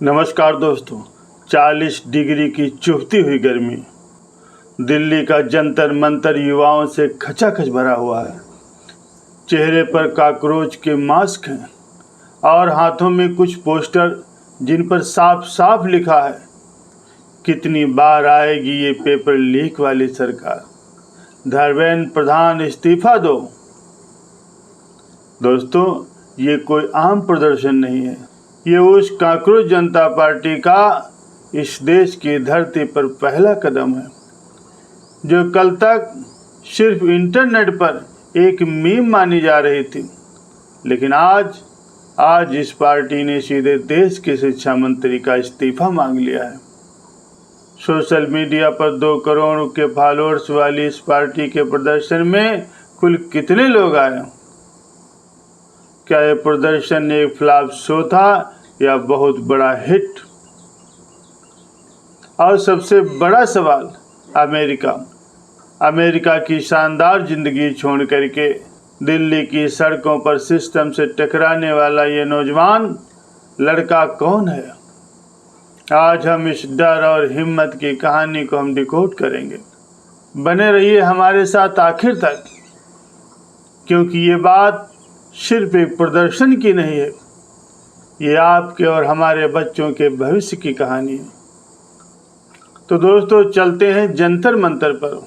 नमस्कार दोस्तों। 40 डिग्री की चुभती हुई गर्मी, दिल्ली का जंतर मंतर युवाओं से खचाखच भरा हुआ है। चेहरे पर कॉकरोच के मास्क हैं और हाथों में कुछ पोस्टर जिन पर साफ साफ लिखा है, कितनी बार आएगी ये पेपर लीक वाली सरकार, धर्मेंद्र प्रधान इस्तीफा दो। दोस्तों, ये कोई आम प्रदर्शन नहीं है, ये उस कॉकरोच जनता पार्टी का इस देश की धरती पर पहला कदम है, जो कल तक सिर्फ इंटरनेट पर एक मीम मानी जा रही थी, लेकिन आज इस पार्टी ने सीधे देश के शिक्षा मंत्री का इस्तीफा मांग लिया है। सोशल मीडिया पर 2 करोड़ के फॉलोअर्स वाली इस पार्टी के प्रदर्शन में कुल कितने लोग आए? क्या यह प्रदर्शन एक फ्लॉप शो था या बहुत बड़ा हिट? और सबसे बड़ा सवाल, अमेरिका की शानदार जिंदगी छोड़ करके दिल्ली की सड़कों पर सिस्टम से टकराने वाला ये नौजवान लड़का कौन है? आज हम इस डर और हिम्मत की कहानी को हम डिकोड करेंगे। बने रहिए हमारे साथ आखिर तक, क्योंकि ये बात सिर्फ एक प्रदर्शन की नहीं है, ये आपके और हमारे बच्चों के भविष्य की कहानी है। तो दोस्तों, चलते हैं जंतर मंतर पर।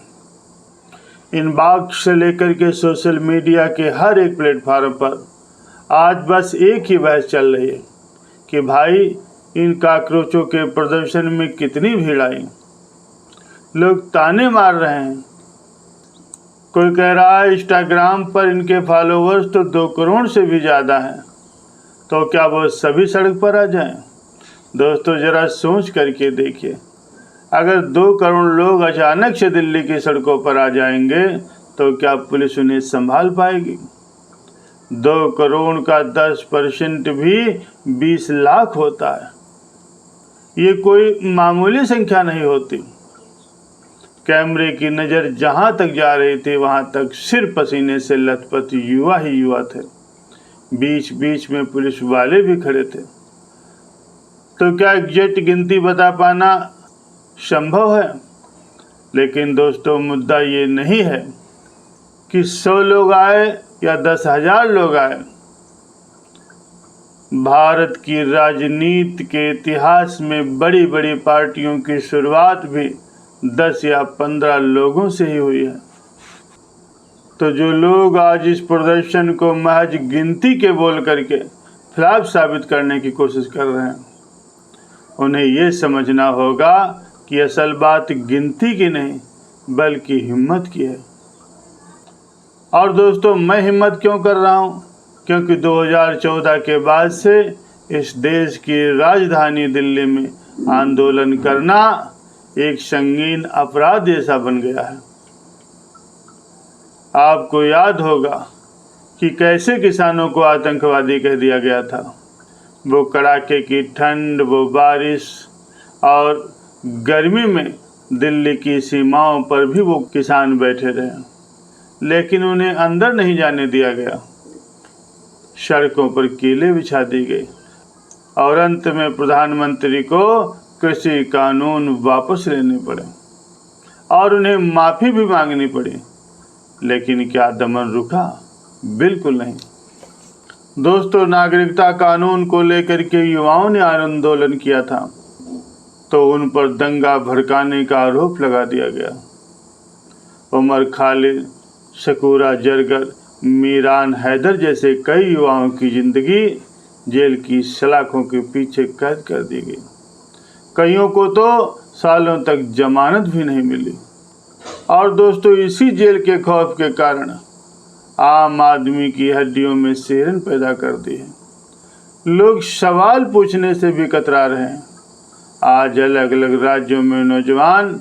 इनबॉक्स से लेकर के सोशल मीडिया के हर एक प्लेटफॉर्म पर आज बस एक ही बहस चल रही है कि भाई इन कॉकरोचों के प्रदर्शन में कितनी भीड़ आई। लोग ताने मार रहे हैं। कोई कह रहा है इंस्टाग्राम पर इनके फॉलोअर्स तो 2 करोड़ से भी ज़्यादा हैं, तो क्या वो सभी सड़क पर आ जाएं? दोस्तों, ज़रा सोच करके देखिए, अगर 2 करोड़ लोग अचानक से दिल्ली की सड़कों पर आ जाएंगे तो क्या पुलिस उन्हें संभाल पाएगी? 2 करोड़ का 10% भी 20 लाख होता है। ये कोई मामूली संख्या नहीं होती। कैमरे की नज़र जहाँ तक जा रही थी वहाँ तक सिर्फ पसीने से लथपथ युवा ही युवा थे। बीच बीच में पुलिस वाले भी खड़े थे। तो क्या एग्जैक्ट गिनती बता पाना संभव है? लेकिन दोस्तों, मुद्दा ये नहीं है कि 100 लोग आए या 10,000 लोग आए। भारत की राजनीति के इतिहास में बड़ी बड़ी पार्टियों की शुरुआत भी 10 या 15 लोगों से ही हुई है। तो जो लोग आज इस प्रदर्शन को महज गिनती के बोल करके फ्लॉप साबित करने की कोशिश कर रहे हैं, उन्हें ये समझना होगा कि असल बात गिनती की नहीं बल्कि हिम्मत की है। और दोस्तों, मैं हिम्मत क्यों कर रहा हूँ? क्योंकि 2014 के बाद से इस देश की राजधानी दिल्ली में आंदोलन करना एक संगीन अपराध जैसा बन गया है। आपको याद होगा कि कैसे किसानों को आतंकवादी कह दिया गया था। वो कड़ाके की ठंड, वो बारिश और गर्मी में दिल्ली की सीमाओं पर भी वो किसान बैठे रहे, लेकिन उन्हें अंदर नहीं जाने दिया गया। सड़कों पर कीले बिछा दी गई और अंत में प्रधानमंत्री को कृषि कानून वापस लेने पड़े और उन्हें माफ़ी भी मांगनी पड़ी। लेकिन क्या दमन रुका? बिल्कुल नहीं। दोस्तों, नागरिकता कानून को लेकर के युवाओं ने आंदोलन किया था तो उन पर दंगा भड़काने का आरोप लगा दिया गया। उमर खालिद, शकूरा जरगर, मीरान हैदर जैसे कई युवाओं की ज़िंदगी जेल की सलाखों के पीछे कैद कर दी गई। कईयों को तो सालों तक जमानत भी नहीं मिली। और दोस्तों, इसी जेल के खौफ के कारण आम आदमी की हड्डियों में सिहरन पैदा कर दी है। लोग सवाल पूछने से भी कतरा रहे हैं। आज अलग अलग राज्यों में नौजवान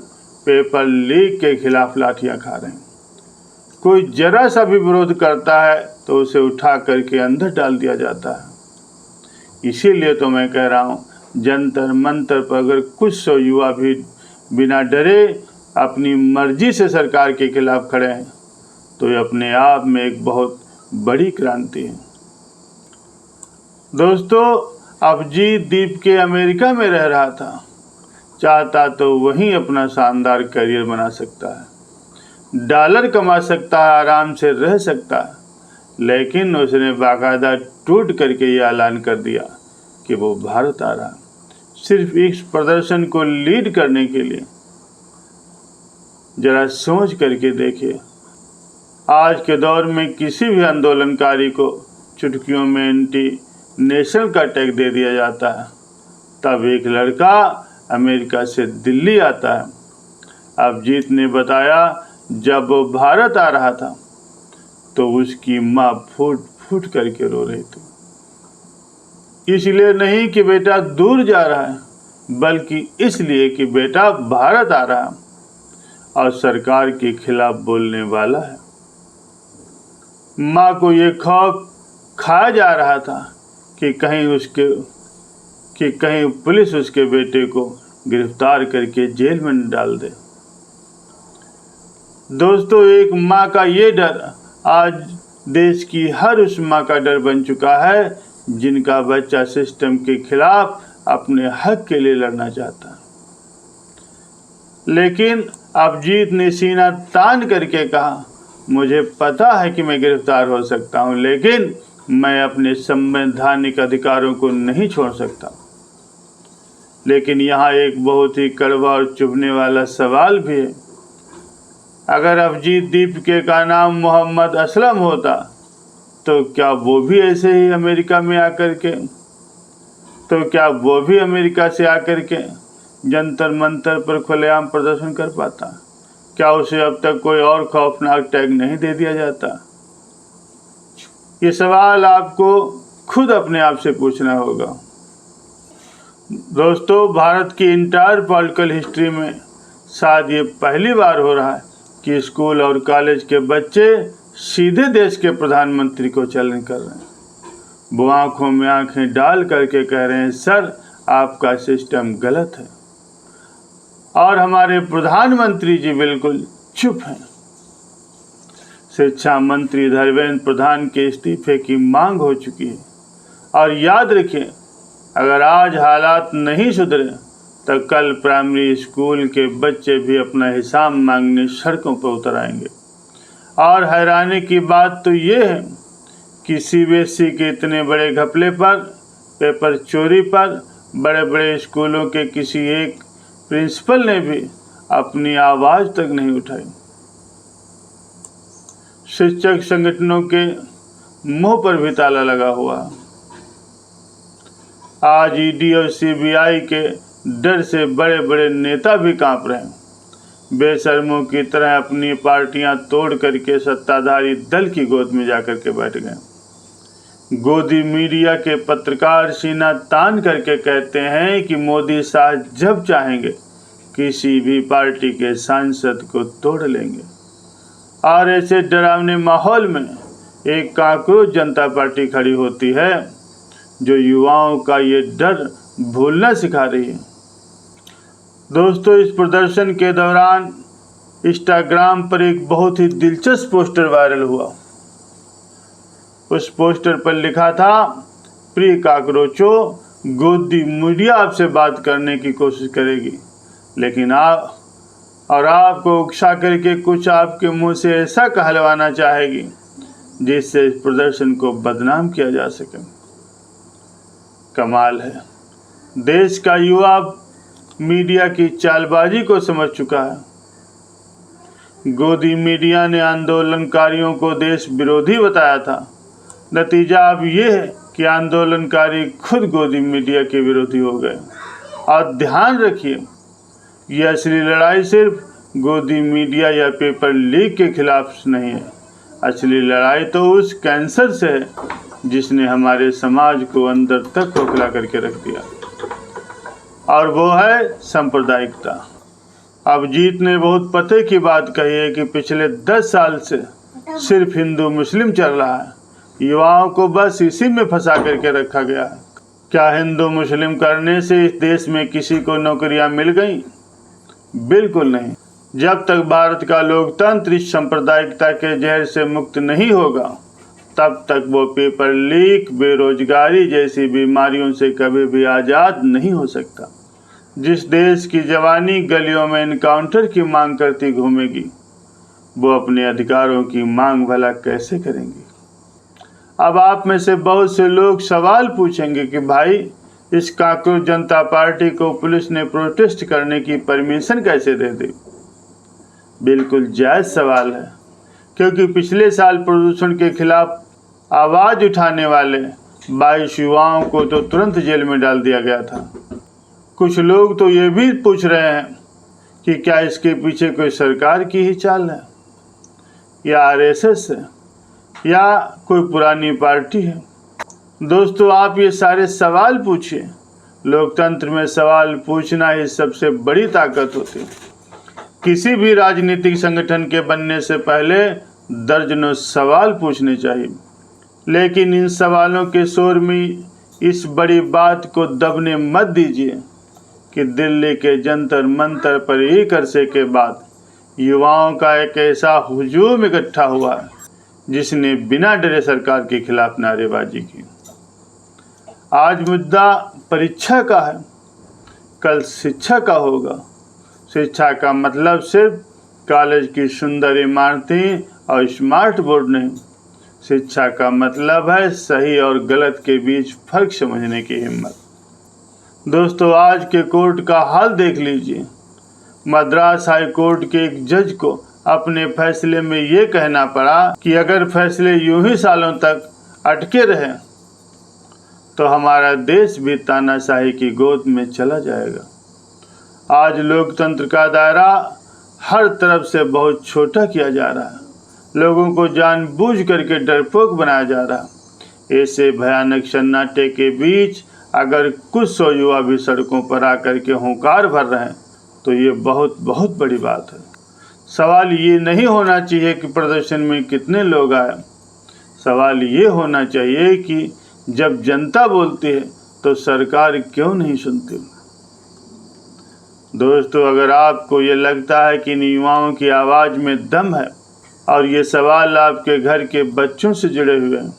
पेपर लीक के खिलाफ लाठियां खा रहे हैं। कोई जरा सा भी विरोध करता है तो उसे उठा करके अंदर डाल दिया जाता है। इसीलिए तो मैं कह रहा हूँ, जंतर मंतर पर अगर कुछ 100 युवा भी बिना डरे अपनी मर्जी से सरकार के खिलाफ खड़े हैं तो ये अपने आप में एक बहुत बड़ी क्रांति है। दोस्तों, अभिजीत द्वीप के अमेरिका में रह रहा था। चाहता तो वहीं अपना शानदार करियर बना सकता है, डॉलर कमा सकता है, आराम से रह सकता है, लेकिन उसने बाकायदा ट्वीट करके ये ऐलान कर दिया कि वो भारत आ रहा है, सिर्फ इस प्रदर्शन को लीड करने के लिए। जरा सोच करके देखिए, आज के दौर में किसी भी आंदोलनकारी को चुटकियों में एंटी नेशनल का टैग दे दिया जाता है। तब एक लड़का अमेरिका से दिल्ली आता है। अभिजीत ने बताया जब वो भारत आ रहा था तो उसकी माँ फूट फूट करके रो रही थी। इसलिए नहीं कि बेटा दूर जा रहा है, बल्कि इसलिए कि बेटा भारत आ रहा है और सरकार के खिलाफ बोलने वाला है। माँ को ये खौफ खाया जा रहा था कि कहीं पुलिस उसके बेटे को गिरफ्तार करके जेल में डाल दे। दोस्तों, एक माँ का ये डर आज देश की हर उस माँ का डर बन चुका है जिनका बच्चा सिस्टम के खिलाफ अपने हक के लिए लड़ना चाहता है। लेकिन अभिजीत ने सीना तान करके कहा, मुझे पता है कि मैं गिरफ्तार हो सकता हूं, लेकिन मैं अपने संवैधानिक अधिकारों को नहीं छोड़ सकता। लेकिन यहाँ एक बहुत ही कड़वा और चुभने वाला सवाल भी है। अगर अभिजीत द्वीप का नाम मोहम्मद असलम होता तो क्या वो भी ऐसे ही अमेरिका में आकर के अमेरिका से आकर के जंतर मंतर पर खुलेआम प्रदर्शन कर पाता? क्या उसे अब तक कोई और खौफनाक टैग नहीं दे दिया जाता? ये सवाल आपको खुद अपने आप से पूछना होगा। दोस्तों, भारत की इंटायर पॉलिटिकल हिस्ट्री में शायद ये पहली बार हो रहा है कि स्कूल और कॉलेज के बच्चे सीधे देश के प्रधानमंत्री को चैलेंज कर रहे हैं। वो आंखों में आंखें डाल करके कह रहे हैं, सर आपका सिस्टम गलत है। और हमारे प्रधानमंत्री जी बिल्कुल चुप हैं। शिक्षा मंत्री धर्मेंद्र प्रधान के इस्तीफे की मांग हो चुकी है। और याद रखिए, अगर आज हालात नहीं सुधरे तो कल प्राइमरी स्कूल के बच्चे भी अपना हिसाब मांगने सड़कों पर उतर आएंगे। और हैरानी की बात तो ये है कि सीबीएसई के इतने बड़े घपले पर, पेपर चोरी पर बड़े बड़े स्कूलों के किसी एक प्रिंसिपल ने भी अपनी आवाज़ तक नहीं उठाई। शिक्षक संगठनों के मुंह पर भी ताला लगा हुआ। आज ईडी और सीबीआई के डर से बड़े बड़े नेता भी कांप रहे हैं। बेशर्मों की तरह अपनी पार्टियां तोड़ करके सत्ताधारी दल की गोद में जाकर के बैठ गए। गोदी मीडिया के पत्रकार सीना तान करके कहते हैं कि मोदी साहब जब चाहेंगे किसी भी पार्टी के सांसद को तोड़ लेंगे। और ऐसे डरावने माहौल में एक कांकरोच जनता पार्टी खड़ी होती है जो युवाओं का ये डर भूलना सिखा रही है। दोस्तों, इस प्रदर्शन के दौरान इंस्टाग्राम पर एक बहुत ही दिलचस्प पोस्टर वायरल हुआ। उस पोस्टर पर लिखा था, प्रिय काकरोचों, गोदी मीडिया आपसे बात करने की कोशिश करेगी, लेकिन आपको उकसा करके कुछ आपके मुंह से ऐसा कहलवाना चाहेगी जिससे इस प्रदर्शन को बदनाम किया जा सके। कमाल है, देश का युवा मीडिया की चालबाजी को समझ चुका है। गोदी मीडिया ने आंदोलनकारियों को देश विरोधी बताया था। नतीजा अब ये है कि आंदोलनकारी खुद गोदी मीडिया के विरोधी हो गए। और ध्यान रखिए, ये असली लड़ाई सिर्फ गोदी मीडिया या पेपर लीक के खिलाफ नहीं है। असली लड़ाई तो उस कैंसर से है जिसने हमारे समाज को अंदर तक खोखला करके रख दिया, और वो है सांप्रदायिकता। अभिजीत ने बहुत पते की बात कही है कि पिछले 10 साल से सिर्फ हिंदू मुस्लिम चल रहा है। युवाओं को बस इसी में फंसा करके रखा गया है। क्या हिंदू मुस्लिम करने से इस देश में किसी को नौकरियां मिल गई? बिल्कुल नहीं। जब तक भारत का लोकतंत्र इस सांप्रदायिकता के जहर से मुक्त नहीं होगा, तब तक वो पेपर लीक, बेरोजगारी जैसी बीमारियों से कभी भी आज़ाद नहीं हो सकता। जिस देश की जवानी गलियों में इनकाउंटर की मांग करती घूमेगी, वो अपने अधिकारों की मांग भला कैसे करेंगी? अब आप में से बहुत से लोग सवाल पूछेंगे कि भाई, इस कांग्रेस जनता पार्टी को पुलिस ने प्रोटेस्ट करने की परमिशन कैसे दे दी? बिल्कुल जायज़ सवाल है, क्योंकि पिछले साल प्रदूषण के खिलाफ आवाज़ उठाने वाले 22 युवाओं को तो तुरंत जेल में डाल दिया गया था। कुछ लोग तो ये भी पूछ रहे हैं कि क्या इसके पीछे कोई सरकार की ही चाल है, या आरएसएस है, या कोई पुरानी पार्टी है? दोस्तों, आप ये सारे सवाल पूछिए। लोकतंत्र में सवाल पूछना ही सबसे बड़ी ताकत होती है। किसी भी राजनीतिक संगठन के बनने से पहले दर्जनों सवाल पूछने चाहिए, लेकिन इन सवालों के शोर में इस बड़ी बात को दबने मत दीजिए कि दिल्ली के जंतर मंतर पर एक अरसे के बाद युवाओं का एक ऐसा हुजूम इकट्ठा हुआ जिसने बिना डरे सरकार के खिलाफ नारेबाजी की। आज मुद्दा परीक्षा का है, कल शिक्षा का होगा। शिक्षा का मतलब सिर्फ कॉलेज की सुंदर इमारतें और स्मार्ट बोर्ड नहीं। शिक्षा का मतलब है सही और गलत के बीच फर्क समझने की हिम्मत। दोस्तों, आज के कोर्ट का हाल देख लीजिए। मद्रास हाई कोर्ट के एक जज को अपने फैसले में ये कहना पड़ा कि अगर फैसले यूं ही सालों तक अटके रहे तो हमारा देश भी तानाशाही की गोद में चला जाएगा। आज लोकतंत्र का दायरा हर तरफ से बहुत छोटा किया जा रहा है। लोगों को जानबूझ करके डरपोक बनाया जा रहा है। ऐसे भयानक सन्नाटे के बीच अगर कुछ 100 युवा भी सड़कों पर आकर के हुंकार भर रहे हैं तो ये बहुत बहुत बड़ी बात है। सवाल ये नहीं होना चाहिए कि प्रदर्शन में कितने लोग आए। सवाल ये होना चाहिए कि जब जनता बोलती है तो सरकार क्यों नहीं सुनती? दोस्तों, अगर आपको ये लगता है कि इन युवाओं की आवाज़ में दम है और ये सवाल आपके घर के बच्चों से जुड़े हुए हैं,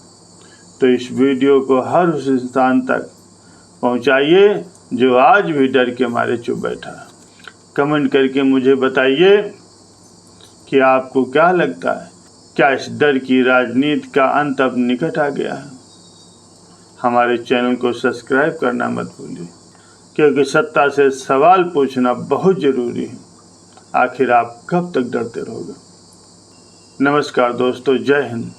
तो इस वीडियो को हर उस इंसान तक पहुंचाइए जो आज भी डर के मारे चुप बैठा है। कमेंट करके मुझे बताइए कि आपको क्या लगता है, क्या इस डर की राजनीति का अंत अब निकट आ गया है? हमारे चैनल को सब्सक्राइब करना मत भूलिए, क्योंकि सत्ता से सवाल पूछना बहुत ज़रूरी है। आखिर आप कब तक डरते रहोगे? नमस्कार दोस्तों, जय हिंद।